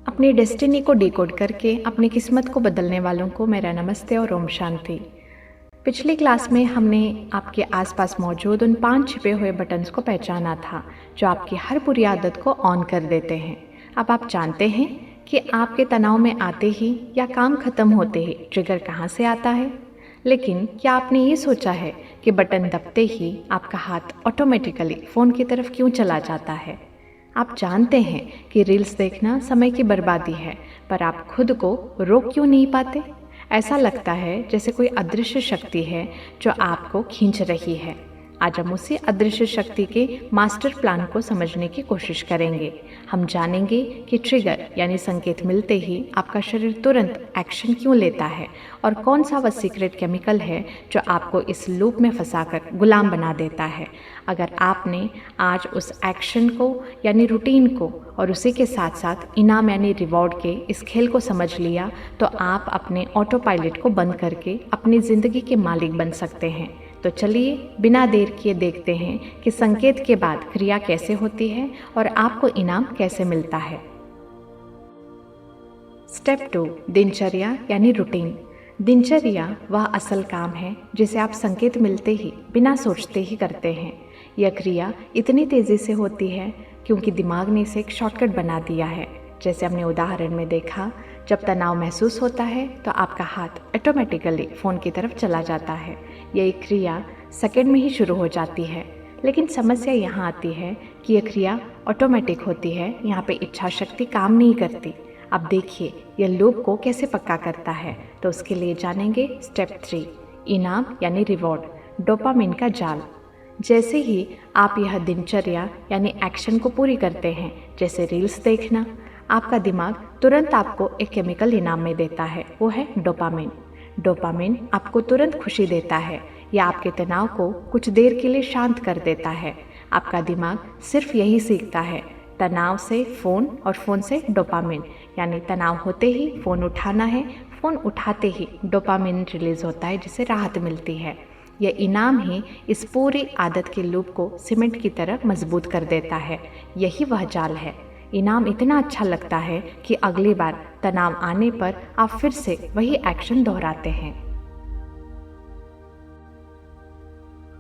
अपनी डेस्टिनी को डिकोड करके अपनी किस्मत को बदलने वालों को मेरा नमस्ते और ओम शांति। पिछली क्लास में हमने आपके आसपास मौजूद उन 5 छिपे हुए बटन्स को पहचाना था जो आपकी हर बुरी आदत को ऑन कर देते हैं। अब आप जानते हैं कि आपके तनाव में आते ही या काम खत्म होते ही ट्रिगर कहाँ से आता है। लेकिन क्या आपने ये सोचा है कि बटन दबते ही आपका हाथ ऑटोमेटिकली फ़ोन की तरफ क्यों चला जाता है? आप जानते हैं कि रील्स देखना समय की बर्बादी है, पर आप खुद को रोक क्यों नहीं पाते? ऐसा लगता है जैसे कोई अदृश्य शक्ति है जो आपको खींच रही है। आज हम उसी अदृश्य शक्ति के मास्टर प्लान को समझने की कोशिश करेंगे। हम जानेंगे कि ट्रिगर यानी संकेत मिलते ही आपका शरीर तुरंत एक्शन क्यों लेता है और कौन सा वह सीक्रेट केमिकल है जो आपको इस लूप में फंसाकर गुलाम बना देता है। अगर आपने आज उस एक्शन को यानी रूटीन को और उसी के साथ साथ इनाम यानी रिवॉर्ड के इस खेल को समझ लिया तो आप अपने ऑटो पायलट को बंद करके अपनी ज़िंदगी के मालिक बन सकते हैं। तो चलिए बिना देर किए देखते हैं कि संकेत के बाद क्रिया कैसे होती है और आपको इनाम कैसे मिलता है। स्टेप 2, दिनचर्या यानी रूटीन। दिनचर्या वह असल काम है जिसे आप संकेत मिलते ही बिना सोचते ही करते हैं। यह क्रिया इतनी तेज़ी से होती है क्योंकि दिमाग ने इसे एक शॉर्टकट बना दिया है। जैसे हमने उदाहरण में देखा, जब तनाव महसूस होता है तो आपका हाथ ऑटोमेटिकली फ़ोन की तरफ चला जाता है। यह क्रिया सेकंड में ही शुरू हो जाती है। लेकिन समस्या यहाँ आती है कि यह क्रिया ऑटोमेटिक होती है, यहाँ पे इच्छा शक्ति काम नहीं करती। अब देखिए यह लूप को कैसे पक्का करता है। तो उसके लिए जानेंगे स्टेप 3, इनाम यानी रिवॉर्ड, डोपामिन का जाल। जैसे ही आप यह दिनचर्या यानी एक्शन को पूरी करते हैं, जैसे रील्स देखना, आपका दिमाग तुरंत आपको एक केमिकल इनाम में देता है, वो है डोपामिन। डोपामिन आपको तुरंत खुशी देता है या आपके तनाव को कुछ देर के लिए शांत कर देता है। आपका दिमाग सिर्फ यही सीखता है, तनाव से फ़ोन और फ़ोन से डोपामिन, यानी तनाव होते ही फ़ोन उठाना है, फ़ोन उठाते ही डोपामिन रिलीज़ होता है जिससे राहत मिलती है। यह इनाम ही इस पूरी आदत के लूप को सीमेंट की तरह मजबूत कर देता है। यही वह जाल है। इनाम इतना अच्छा लगता है कि अगली बार तनाव आने पर आप फिर से वही एक्शन दोहराते हैं।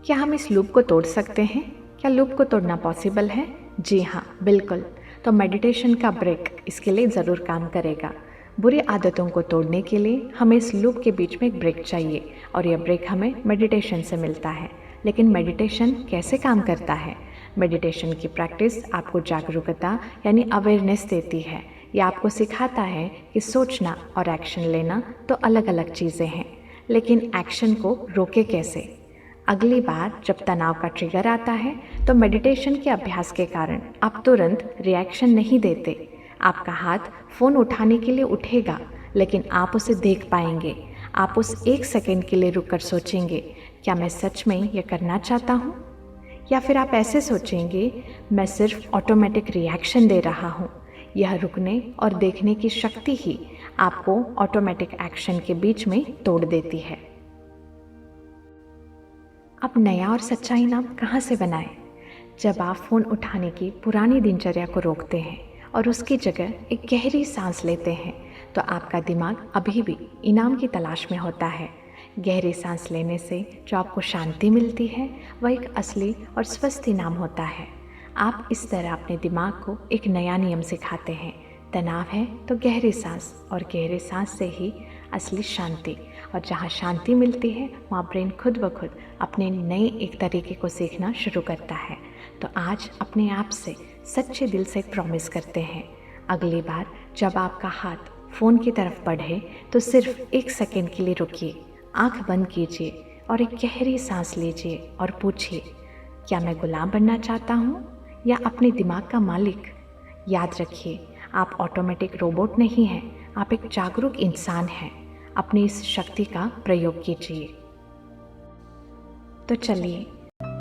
क्या हम इस लूप को तोड़ सकते हैं? क्या लूप को तोड़ना पॉसिबल है? जी हाँ, बिल्कुल। तो मेडिटेशन का ब्रेक इसके लिए ज़रूर काम करेगा। बुरी आदतों को तोड़ने के लिए हमें इस लूप के बीच में एक ब्रेक चाहिए और यह ब्रेक हमें मेडिटेशन से मिलता है। लेकिन मेडिटेशन कैसे काम करता है? मेडिटेशन की प्रैक्टिस आपको जागरूकता यानी अवेयरनेस देती है। यह आपको सिखाता है कि सोचना और एक्शन लेना तो अलग अलग चीज़ें हैं, लेकिन एक्शन को रोके कैसे। अगली बार जब तनाव का ट्रिगर आता है तो मेडिटेशन के अभ्यास के कारण आप तुरंत रिएक्शन नहीं देते। आपका हाथ फ़ोन उठाने के लिए उठेगा, लेकिन आप उसे देख पाएंगे। आप उस 1 सेकंड के लिए रुककर सोचेंगे, क्या मैं सच में यह करना चाहता हूँ? या फिर आप ऐसे सोचेंगे, मैं सिर्फ ऑटोमेटिक रिएक्शन दे रहा हूँ। यह रुकने और देखने की शक्ति ही आपको ऑटोमेटिक एक्शन के बीच में तोड़ देती है। अब नया और सच्चा इनाम कहाँ से बनाएं? जब आप फ़ोन उठाने की पुरानी दिनचर्या को रोकते हैं और उसकी जगह एक गहरी सांस लेते हैं, तो आपका दिमाग अभी भी इनाम की तलाश में होता है। गहरी सांस लेने से जो आपको शांति मिलती है वह एक असली और स्वस्थ इनाम होता है। आप इस तरह अपने दिमाग को एक नया नियम सिखाते हैं, तनाव है तो गहरी सांस, और गहरी सांस से ही असली शांति। और जहाँ शांति मिलती है वहाँ ब्रेन खुद ब खुद अपने नए एक तरीके को सीखना शुरू करता है। तो आज अपने आप से सच्चे दिल से प्रॉमिस करते हैं, अगली बार जब आपका हाथ फ़ोन की तरफ बढ़े तो सिर्फ 1 सेकंड के लिए रुकिए, आंख बंद कीजिए और एक गहरी सांस लीजिए और पूछिए, क्या मैं गुलाम बनना चाहता हूँ या अपने दिमाग का मालिक? याद रखिए, आप ऑटोमेटिक रोबोट नहीं हैं, आप एक जागरूक इंसान हैं। अपनी इस शक्ति का प्रयोग कीजिए। तो चलिए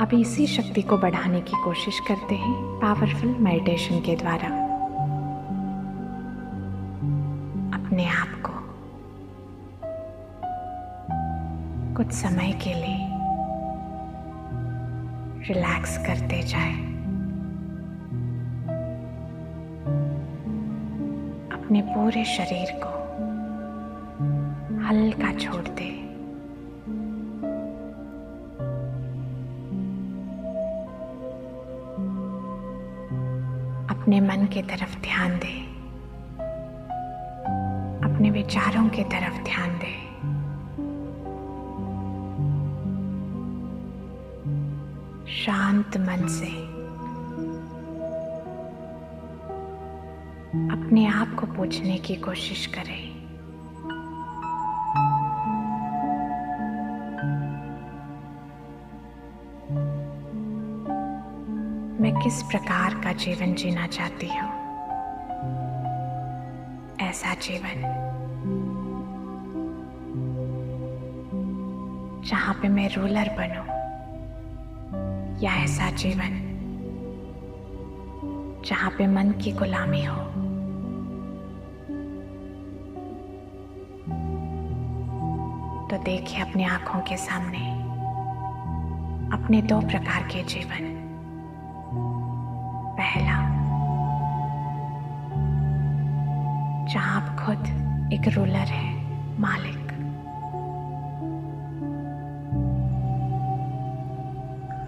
अभी इसी शक्ति को बढ़ाने की कोशिश करते हैं पावरफुल मेडिटेशन के द्वारा। अपने आप को कुछ समय के लिए रिलैक्स करते जाएं। अपने पूरे शरीर को हल्का छोड़ दे। अपने मन की तरफ ध्यान दे, अपने विचारों की तरफ ध्यान दे। शांत मन से अपने आप को पूछने की कोशिश करें, मैं किस प्रकार का जीवन जीना चाहती हूँ। ऐसा जीवन जहाँ पे मैं रूलर बनूं, या ऐसा जीवन जहाँ पे मन की गुलामी हो। तो देखिए अपनी आंखों के सामने अपने दो प्रकार के जीवन। पहला, जहाँ आप खुद एक रूलर है, मालिक।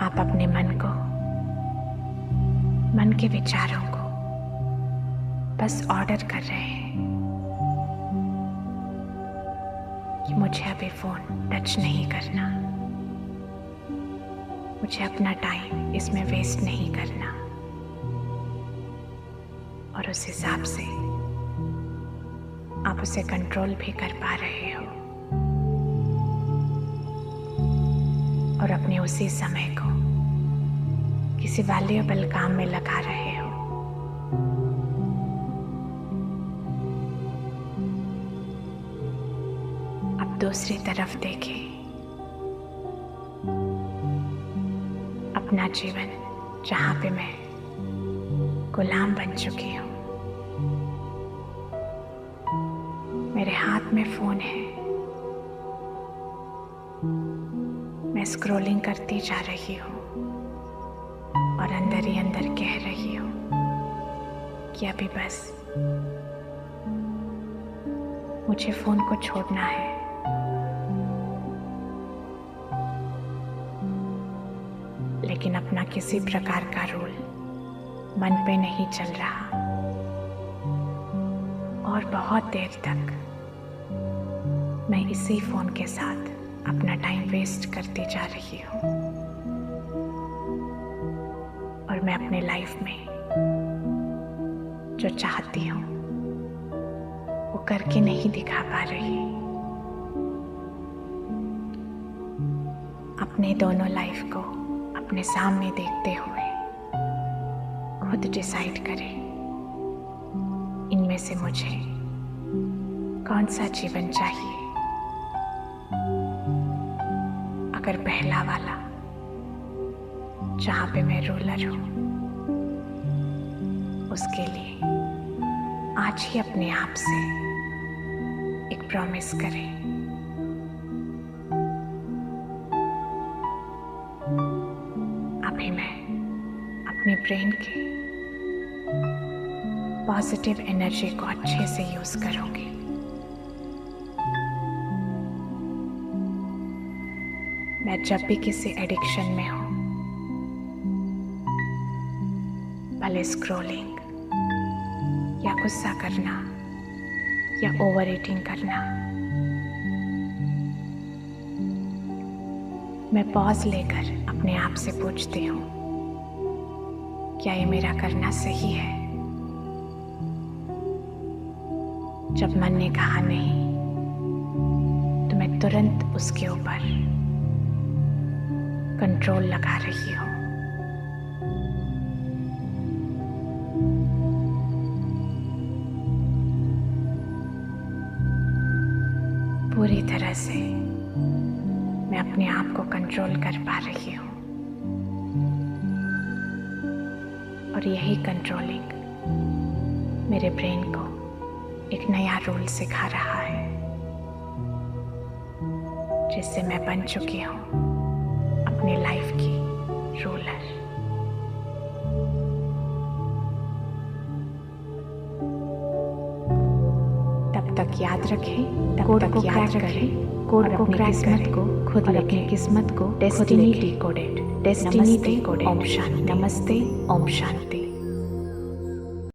आप अपने मन को, मन के विचारों को बस ऑर्डर कर रहे हैं कि मुझे अभी फोन टच नहीं करना, मुझे अपना टाइम इसमें वेस्ट नहीं करना। और उस हिसाब से आप उसे कंट्रोल भी कर पा रहे हो और अपने उसी समय को किसी वैल्यूएबल काम में लगा रहे हो। अब दूसरी तरफ देखें, अपना जीवन जहाँ पे मैं गुलाम बन चुकी हूँ। मेरे हाथ में फोन है, मैं स्क्रॉलिंग करती जा रही हूँ और अंदर ही अंदर कह रही हूँ कि अभी बस मुझे फोन को छोड़ना है। लेकिन अपना किसी प्रकार का रूल मन पे नहीं चल रहा और बहुत देर तक मैं इसी फोन के साथ अपना टाइम वेस्ट करती जा रही हूँ और मैं अपने लाइफ में जो चाहती हूँ वो करके नहीं दिखा पा रही। अपने दोनों लाइफ को अपने सामने देखते हुए खुद डिसाइड करें इनमें से मुझे कौन सा जीवन चाहिए। अगर पहला वाला जहाँ पे मैं रूलर हूँ, उसके लिए आज ही अपने आप से एक प्रॉमिस करें। अभी मैं अपने ब्रेन के पॉजिटिव एनर्जी को अच्छे से यूज करूंगी। मैं जब भी किसी एडिक्शन में हूं, भले स्क्रॉलिंग या गुस्सा करना या ओवर ईटिंग करना, मैं पॉज लेकर अपने आप से पूछती हूँ, क्या ये मेरा करना सही है? जब मन ने कहा नहीं, तो मैं तुरंत उसके ऊपर कंट्रोल लगा रही हूँ। पूरी तरह से मैं अपने आप को कंट्रोल कर पा रही हूँ और यही कंट्रोलिंग मेरे ब्रेन को एक नया रूल सिखा रहा है, जिससे मैं बन चुकी हूँ अपनी लाइफ की रूलर। तक याद रखें, कोड को क्रैक करें, कोड को क्रैक करें, खुद अपनी किस्मत को destiny decoded, destiny decoded. Om Shanti. नमस्ते, ओम शांति।